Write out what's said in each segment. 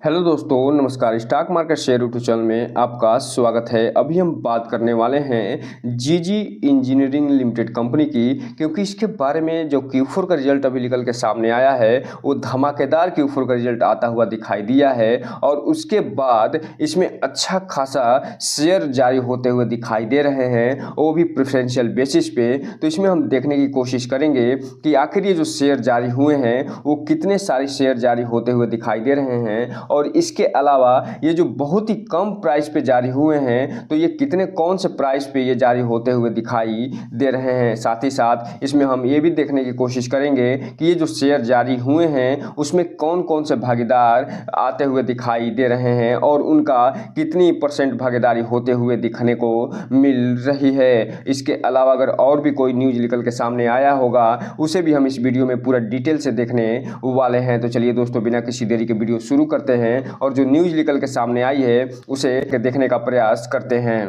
Hello दोस्तों, नमस्कार। Stock market share YouTube channel में आपका स्वागत है। अभी हम बात करने वाले हैं जीजी इंजीनियरिंग लिमिटेड कंपनी की, क्योंकि इसके बारे में जो Q4 का रिजल्ट अभी निकल के सामने आया है वो धमाकेदार Q4 का रिजल्ट आता हुआ दिखाई दिया है और उसके बाद इसमें अच्छा खासा शेयर जारी होते हुए दिखाई दे रहे हैं, वो भी प्रेफरेंशियल बेसिस पे। तो इसमें हम देखने की कोशिश करेंगे कि आखिर ये जो शेयर जारी हुए हैं वो कितने सारे शेयर जारी होते हुए दिखाई दे रहे हैं, और इसके अलावा ये जो बहुत ही कम प्राइस पे जारी हुए हैं तो ये कितने कौन से प्राइस पे ये जारी होते हुए दिखाई दे रहे हैं। साथ ही साथ इसमें हम ये भी देखने की कोशिश करेंगे कि ये जो शेयर जारी हुए हैं उसमें कौन कौन से भागीदार आते हुए दिखाई दे रहे हैं और उनका कितनी % भागीदारी होते हुए दिखने को मिल रही है। इसके अलावा अगर और भी कोई न्यूज़ निकल के सामने आया होगा उसे भी हम इस वीडियो में पूरा डिटेल से देखने वाले हैं। तो चलिए दोस्तों, बिना किसी देरी के वीडियो शुरू करते हैं और जो न्यूज़ निकल के सामने आई है उसे देखने का प्रयास करते हैं।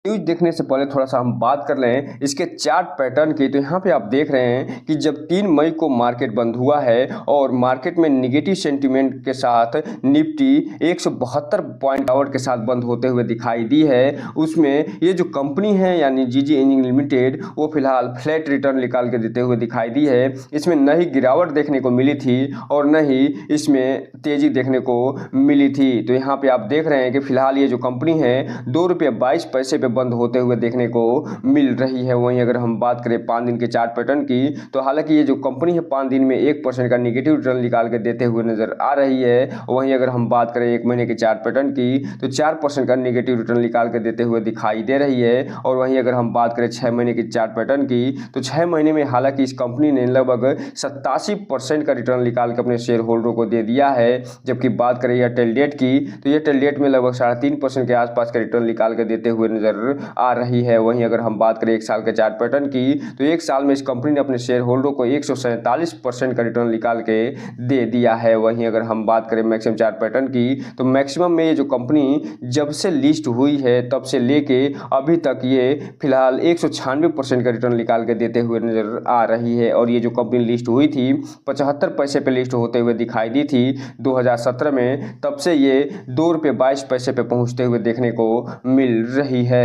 न्यूज देखने से पहले थोड़ा सा हम बात कर लें इसके चार्ट पैटर्न की। तो यहाँ पे आप देख रहे हैं कि जब 3 मई को मार्केट बंद हुआ है और मार्केट में निगेटिव सेंटीमेंट के साथ निफ्टी 172 पॉइंट गिरावट के साथ बंद होते हुए दिखाई दी है, उसमें ये जो कंपनी है यानी जीजी इंजीनियरिंग लिमिटेड वो फिलहाल फ्लैट रिटर्न निकाल के देते हुए दिखाई दी है। इसमें न ही गिरावट देखने को मिली थी और न ही इसमें तेजी देखने को मिली थी। तो यहाँ पे आप देख रहे हैं कि फिलहाल ये जो कंपनी है ₹2.22 पे बंद होते हुए देखने को मिल रही है। वहीं अगर हम बात करें 5 दिन के चार्ट पैटर्न की, तो हालांकि ये जो कंपनी है 5 दिन में 1% का निगेटिव रिटर्न निकाल के देते हुए नजर आ रही है। वहीं अगर हम बात करें 1 महीने के चार्ट पैटर्न की, तो 4% का निगेटिव रिटर्न निकाल के देते हुए दिखाई दे रही है। और वहीं अगर हम बात करें 6 महीने के चार्ट पैटर्न की, तो 6 महीने में हालांकि इस कंपनी ने लगभग 87% का रिटर्न निकाल के अपने शेयर होल्डरों को दे दिया है। जबकि बात करें एयरटेल डेट की, तो एयरटेल डेट में लगभग 3.5% के आसपास का रिटर्न निकाल के देते हुए नजर आ रही है। वहीं अगर हम बात करें 1 साल के चार्ट पैटर्न की, तो 1 साल में इस कंपनी ने अपने शेयर होल्डरों को 147% का रिटर्न निकाल के दे दिया है। वहीं अगर हम बात करें मैक्सिमम चार्ट पैटर्न की, तो मैक्सिमम में ये जो कंपनी जब से लिस्ट हुई है तब से लेके अभी तक ये फिलहाल 196% का रिटर्न निकाल के देते हुए नजर आ रही है। और ये जो कंपनी लिस्ट हुई थी 75 पैसे पे लिस्ट होते हुए दिखाई दी थी 2017 में, तब से ये ₹2.22 पे पहुंचते हुए देखने को मिल रही है।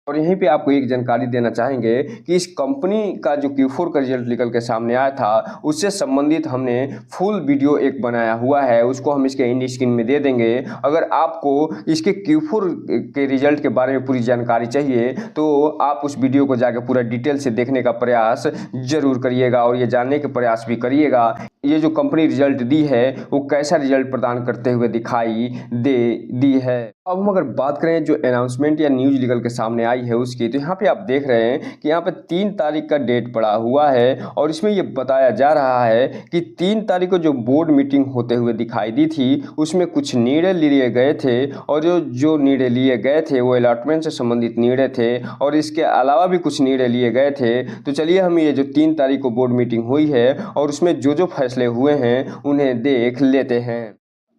और यहीं पे आपको एक जानकारी देना चाहेंगे कि इस कंपनी का जो Q4 का रिजल्ट निकल के सामने आया था उससे संबंधित हमने फुल वीडियो एक बनाया हुआ है, उसको हम इसके एंड स्क्रीन में दे देंगे। अगर आपको इसके Q4 के रिजल्ट के बारे में पूरी जानकारी चाहिए तो आप उस वीडियो को जाकर पूरा डिटेल से देखने का प्रयास जरूर करिएगा और ये जानने का प्रयास भी करिएगा ये जो कंपनी रिजल्ट दी है वो कैसा रिजल्ट प्रदान करते हुए दिखाई दी है। अब हम अगर बात करें जो अनाउंसमेंट या न्यूज निकल के सामने आई है उसकी, तो यहाँ पे आप देख रहे हैं कि यहाँ पे 3 तारीख का डेट पड़ा हुआ है और इसमें ये बताया जा रहा है कि 3 तारीख को जो बोर्ड मीटिंग होते हुए दिखाई दी थी उसमें कुछ निर्णय लिए गए थे और जो निर्णय लिए गए थे वो अलॉटमेंट से संबंधित निर्णय थे और इसके अलावा भी कुछ निर्णय लिए गए थे। तो चलिए हम ये जो 3 तारीख को बोर्ड मीटिंग हुई है और उसमें जो फैसले हुए हैं उन्हें देख लेते हैं।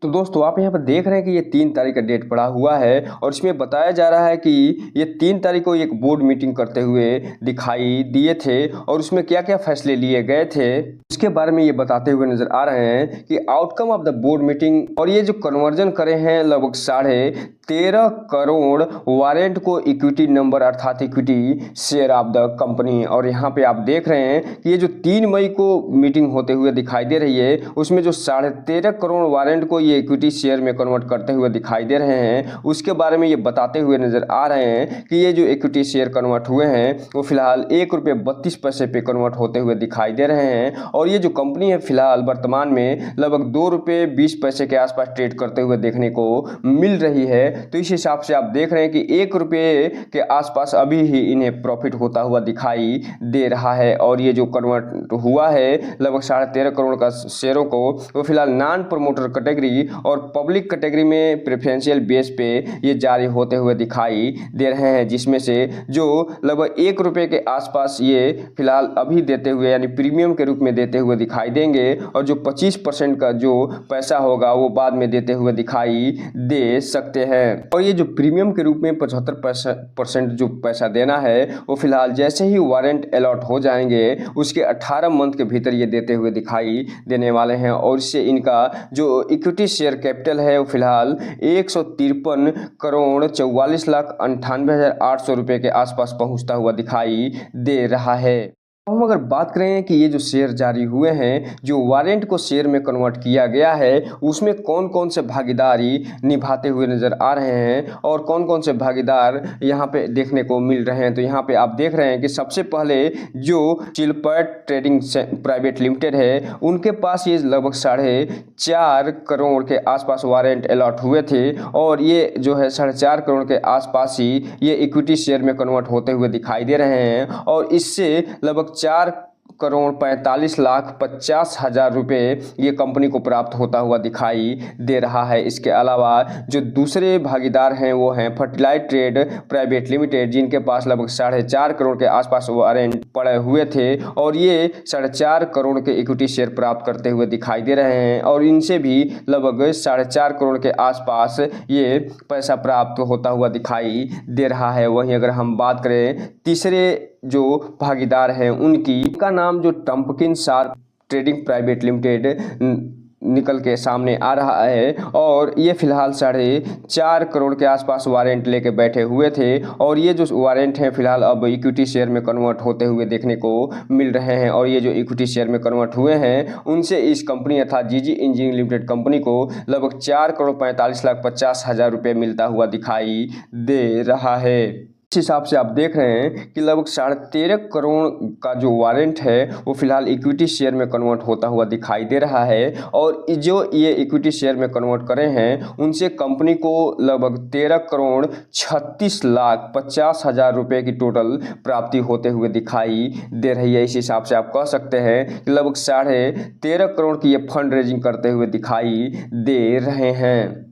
तो दोस्तों, आप यहाँ पर देख रहे हैं कि ये 3 तारीख का डेट पड़ा हुआ है और इसमें बताया जा रहा है कि ये 3 तारीख को एक बोर्ड मीटिंग करते हुए दिखाई दिए थे और उसमें क्या क्या फैसले लिए गए थे उसके बारे में ये बताते हुए नजर आ रहे हैं कि outcome of the board meeting. और ये जो कन्वर्जन करे हैं लगभग 13.5 करोड़ वारंट को इक्विटी नंबर अर्थात equity share of the company. और यहाँ पे आप देख रहे हैं कि ये जो 3 मई को मीटिंग होते हुए दिखाई दे रही है उसमें जो 13.5 करोड़ वारंट को ये इक्विटी शेयर में कन्वर्ट करते हुए दिखाई दे रहे हैं उसके बारे में ये बताते हुए नजर आ रहे हैं कि ये जो इक्विटी शेयर कन्वर्ट हुए हैं वो फिलहाल ₹1.32 पे कन्वर्ट होते हुए दिखाई दे रहे हैं। और ये जो कंपनी है फिलहाल वर्तमान में लगभग ₹2.20 के आसपास ट्रेड करते हुए देखने को मिल रही है। तो इस हिसाब से आप देख रहे हैं कि ₹1 के आसपास अभी ही इन्हें प्रॉफिट होता हुआ दिखाई दे रहा है। और ये जो कन्वर्ट हुआ है लगभग 13.5 करोड़ का शेयरों को वो फिलहाल नॉन प्रमोटर कैटेगरी और पब्लिक कैटेगरी में प्रेफरेंशियल बेस पे ये जारी होते हुए दिखाई दे रहे हैं, जिसमें से जो लगभग ₹1 के आसपास ये फिलहाल अभी देते हुए यानी प्रीमियम के रूप में देते हुए दिखाई देंगे और जो 25% का जो पैसा होगा वो बाद में देते हुए दिखाई दे सकते हैं। और ये जो प्रीमियम के रूप में 75% जो पैसा देना है वो फिलहाल जैसे ही वारंट अलॉट हो जाएंगे उसके 18 मंथ के भीतर ये देते हुए दिखाई देने वाले हैं। और इससे इनका जो इक्विटी शेयर कैपिटल है वो फिलहाल 153 करोड़ 44,98,800 रुपये के आसपास पहुंचता हुआ दिखाई दे रहा है। हम अगर बात करें कि ये जो शेयर जारी हुए हैं, जो वारंट को शेयर में कन्वर्ट किया गया है, उसमें कौन कौन से भागीदारी निभाते हुए नज़र आ रहे हैं और कौन कौन से भागीदार यहाँ पे देखने को मिल रहे हैं। तो यहाँ पे आप देख रहे हैं कि सबसे पहले जो चिलपैट ट्रेडिंग प्राइवेट लिमिटेड है, उनके पास ये लगभग 4.5 करोड़ के आसपास वारंट अलॉट हुए थे और ये जो है 4.5 करोड़ के आसपास ही ये इक्विटी शेयर में कन्वर्ट होते हुए दिखाई दे रहे हैं और इससे लगभग 4,45,50,000 रुपये ये कंपनी को प्राप्त होता हुआ दिखाई दे रहा है। इसके अलावा जो दूसरे भागीदार हैं वो हैं फर्टिलाइज ट्रेड प्राइवेट लिमिटेड, जिनके पास लगभग 4.5 करोड़ के आसपास वारंट पड़े हुए थे और ये 4.5 करोड़ के इक्विटी शेयर प्राप्त करते हुए दिखाई दे रहे हैं और इनसे भी लगभग 4.5 करोड़ के आसपास ये पैसा प्राप्त होता हुआ दिखाई दे रहा है। वहीं अगर हम बात करें तीसरे जो भागीदार हैं उनका नाम जो टम्पकिन शार्प ट्रेडिंग प्राइवेट लिमिटेड निकल के सामने आ रहा है और ये फिलहाल 4.5 करोड़ के आसपास वारंट लेके बैठे हुए थे और ये जो वारंट हैं फिलहाल अब इक्विटी शेयर में कन्वर्ट होते हुए देखने को मिल रहे हैं और ये जो इक्विटी शेयर में कन्वर्ट हुए हैं उनसे इस कंपनी अर्थात जीजी इंजीनियरिंग लिमिटेड कंपनी को लगभग 4,45,50,000 रुपये मिलता हुआ दिखाई दे रहा है। इस हिसाब से आप देख रहे हैं कि लगभग 13.5 करोड़ का जो वारंट है वो फिलहाल इक्विटी शेयर में कन्वर्ट होता हुआ दिखाई दे रहा है और जो ये इक्विटी शेयर में कन्वर्ट करे हैं उनसे कंपनी को लगभग 13,36,50,000 रुपये की टोटल प्राप्ति होते हुए दिखाई दे रही है। इस हिसाब से आप कह सकते हैं कि लगभग 13.5 करोड़ की ये फंड रेजिंग करते हुए दिखाई दे रहे हैं।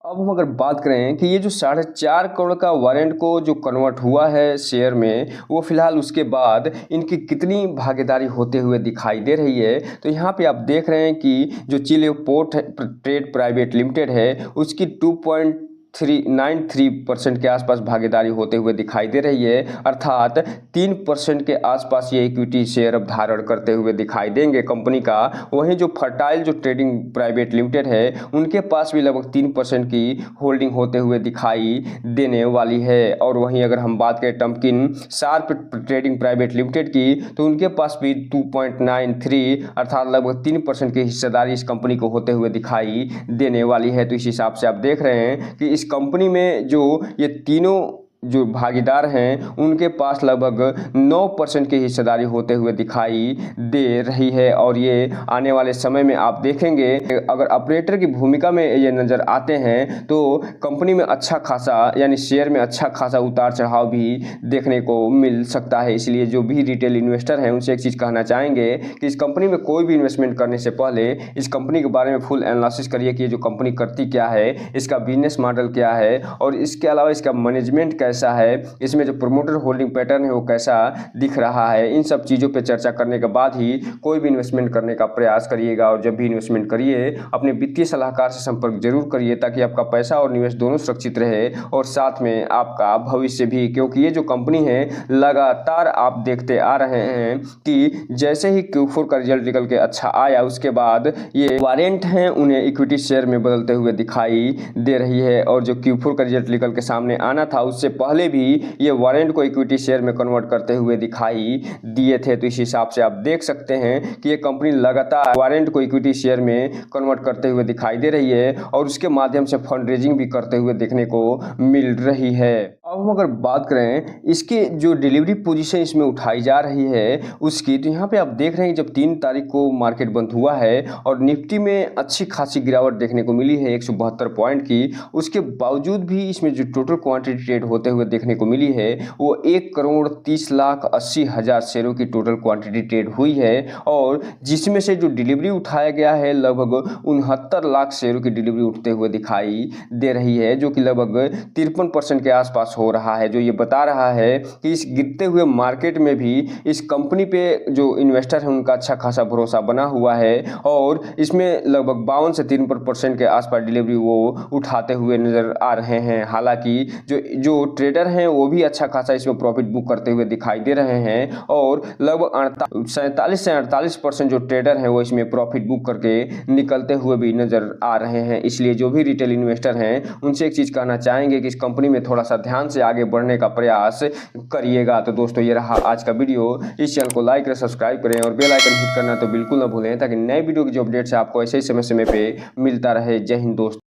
अब हम अगर बात करें कि ये जो 4.5 करोड़ का वारंट को जो कन्वर्ट हुआ है शेयर में, वो फिलहाल उसके बाद इनकी कितनी भागीदारी होते हुए दिखाई दे रही है, तो यहाँ पे आप देख रहे हैं कि जो चिलपैट ट्रेड प्राइवेट लिमिटेड है उसकी 2.93% के आसपास भागीदारी होते हुए दिखाई दे रही है, अर्थात 3% के आसपास ये इक्विटी शेयर अब धारण करते हुए दिखाई देंगे कंपनी का। वहीं जो फर्टाइल जो ट्रेडिंग प्राइवेट लिमिटेड है उनके पास भी लगभग 3% की होल्डिंग होते हुए दिखाई देने वाली है। और वहीं अगर हम बात करें टम्पकिन शार्प ट्रेडिंग प्राइवेट लिमिटेड की, तो उनके पास भी 2.93 अर्थात लगभग 3% की हिस्सेदारी इस कंपनी को होते हुए दिखाई देने वाली है। तो इस हिसाब से आप देख रहे हैं कि इस कंपनी में जो ये तीनों जो भागीदार हैं उनके पास लगभग 9% की हिस्सेदारी होते हुए दिखाई दे रही है और ये आने वाले समय में आप देखेंगे अगर ऑपरेटर की भूमिका में ये नज़र आते हैं तो कंपनी में अच्छा खासा यानी शेयर में अच्छा खासा उतार चढ़ाव भी देखने को मिल सकता है। इसलिए जो भी रिटेल इन्वेस्टर हैं उनसे एक चीज़ कहना चाहेंगे कि इस कंपनी में कोई भी इन्वेस्टमेंट करने से पहले इस कंपनी के बारे में फुल एनालिसिस करिए कि ये जो कंपनी करती क्या है, इसका बिजनेस मॉडल क्या है और इसके अलावा इसका मैनेजमेंट कैसा है, इसमें जो प्रमोटर होल्डिंग पैटर्न है वो कैसा दिख रहा है। इन सब चीज़ों पे चर्चा करने के बाद ही कोई भी इन्वेस्टमेंट करने का प्रयास करिएगा और जब भी इन्वेस्टमेंट करिए अपने वित्तीय सलाहकार से संपर्क जरूर करिए ताकि आपका पैसा और निवेश दोनों सुरक्षित रहे और साथ में आपका भविष्य भी, क्योंकि ये जो कंपनी है लगातार आप देखते आ रहे हैं कि जैसे ही Q4 का रिजल्ट निकल के अच्छा आया उसके बाद ये वारंट हैं उन्हें इक्विटी शेयर में बदलते हुए दिखाई दे रही है और जो Q4 का रिजल्ट निकल के सामने आना था उससे पहले भी ये वारंट को इक्विटी शेयर में कन्वर्ट करते हुए दिखाई दिए थे। तो इस हिसाब से आप देख सकते हैं कि ये कंपनी लगातार वारंट को इक्विटी शेयर में कन्वर्ट करते हुए दिखाई दे रही है और उसके माध्यम से फंड रेजिंग भी करते हुए देखने को मिल रही है। अब हम अगर बात करें इसके जो डिलीवरी पोजीशन इसमें उठाई जा रही है उसकी, तो यहाँ पे आप देख रहे हैं जब 3 तारीख को मार्केट बंद हुआ है और निफ्टी में अच्छी खासी गिरावट देखने को मिली है 172 पॉइंट की, उसके बावजूद भी इसमें जो टोटल क्वांटिटी ट्रेड होते हुए देखने को मिली है वो 1,30,80,000 शेयरों की टोटल क्वांटिटी ट्रेड हुई है और जिसमें से जो डिलीवरी उठाया गया है लगभग 69 लाख शेयरों की डिलीवरी उठते हुए दिखाई दे रही है, जो कि लगभग 53% के आसपास हो रहा है, जो ये बता रहा है कि इस गिरते हुए मार्केट में भी इस कंपनी पे जो इन्वेस्टर हैं उनका अच्छा खासा भरोसा बना हुआ है और इसमें लगभग 52 से 53% के आसपास डिलीवरी वो उठाते हुए नजर आ रहे हैं। हालांकि जो ट्रेडर हैं वो भी अच्छा खासा इसमें प्रॉफिट बुक करते हुए दिखाई दे रहे हैं और लगभग 47 से 48% जो ट्रेडर हैं वो इसमें प्रॉफिट बुक करके निकलते हुए भी नजर आ रहे हैं। इसलिए जो भी रिटेल इन्वेस्टर हैं उनसे एक चीज़ कहना चाहेंगे कि इस कंपनी में थोड़ा सा ध्यान से आगे बढ़ने का प्रयास करिएगा। तो दोस्तों ये रहा आज का वीडियो। इस चैनल को लाइक करें, सब्सक्राइब करें और बेल आइकन हिट करना तो बिल्कुल ना भूलें ताकि नए वीडियो की जो अपडेट्स है आपको ऐसे ही समय समय पे मिलता रहे। जय हिंद दोस्तों।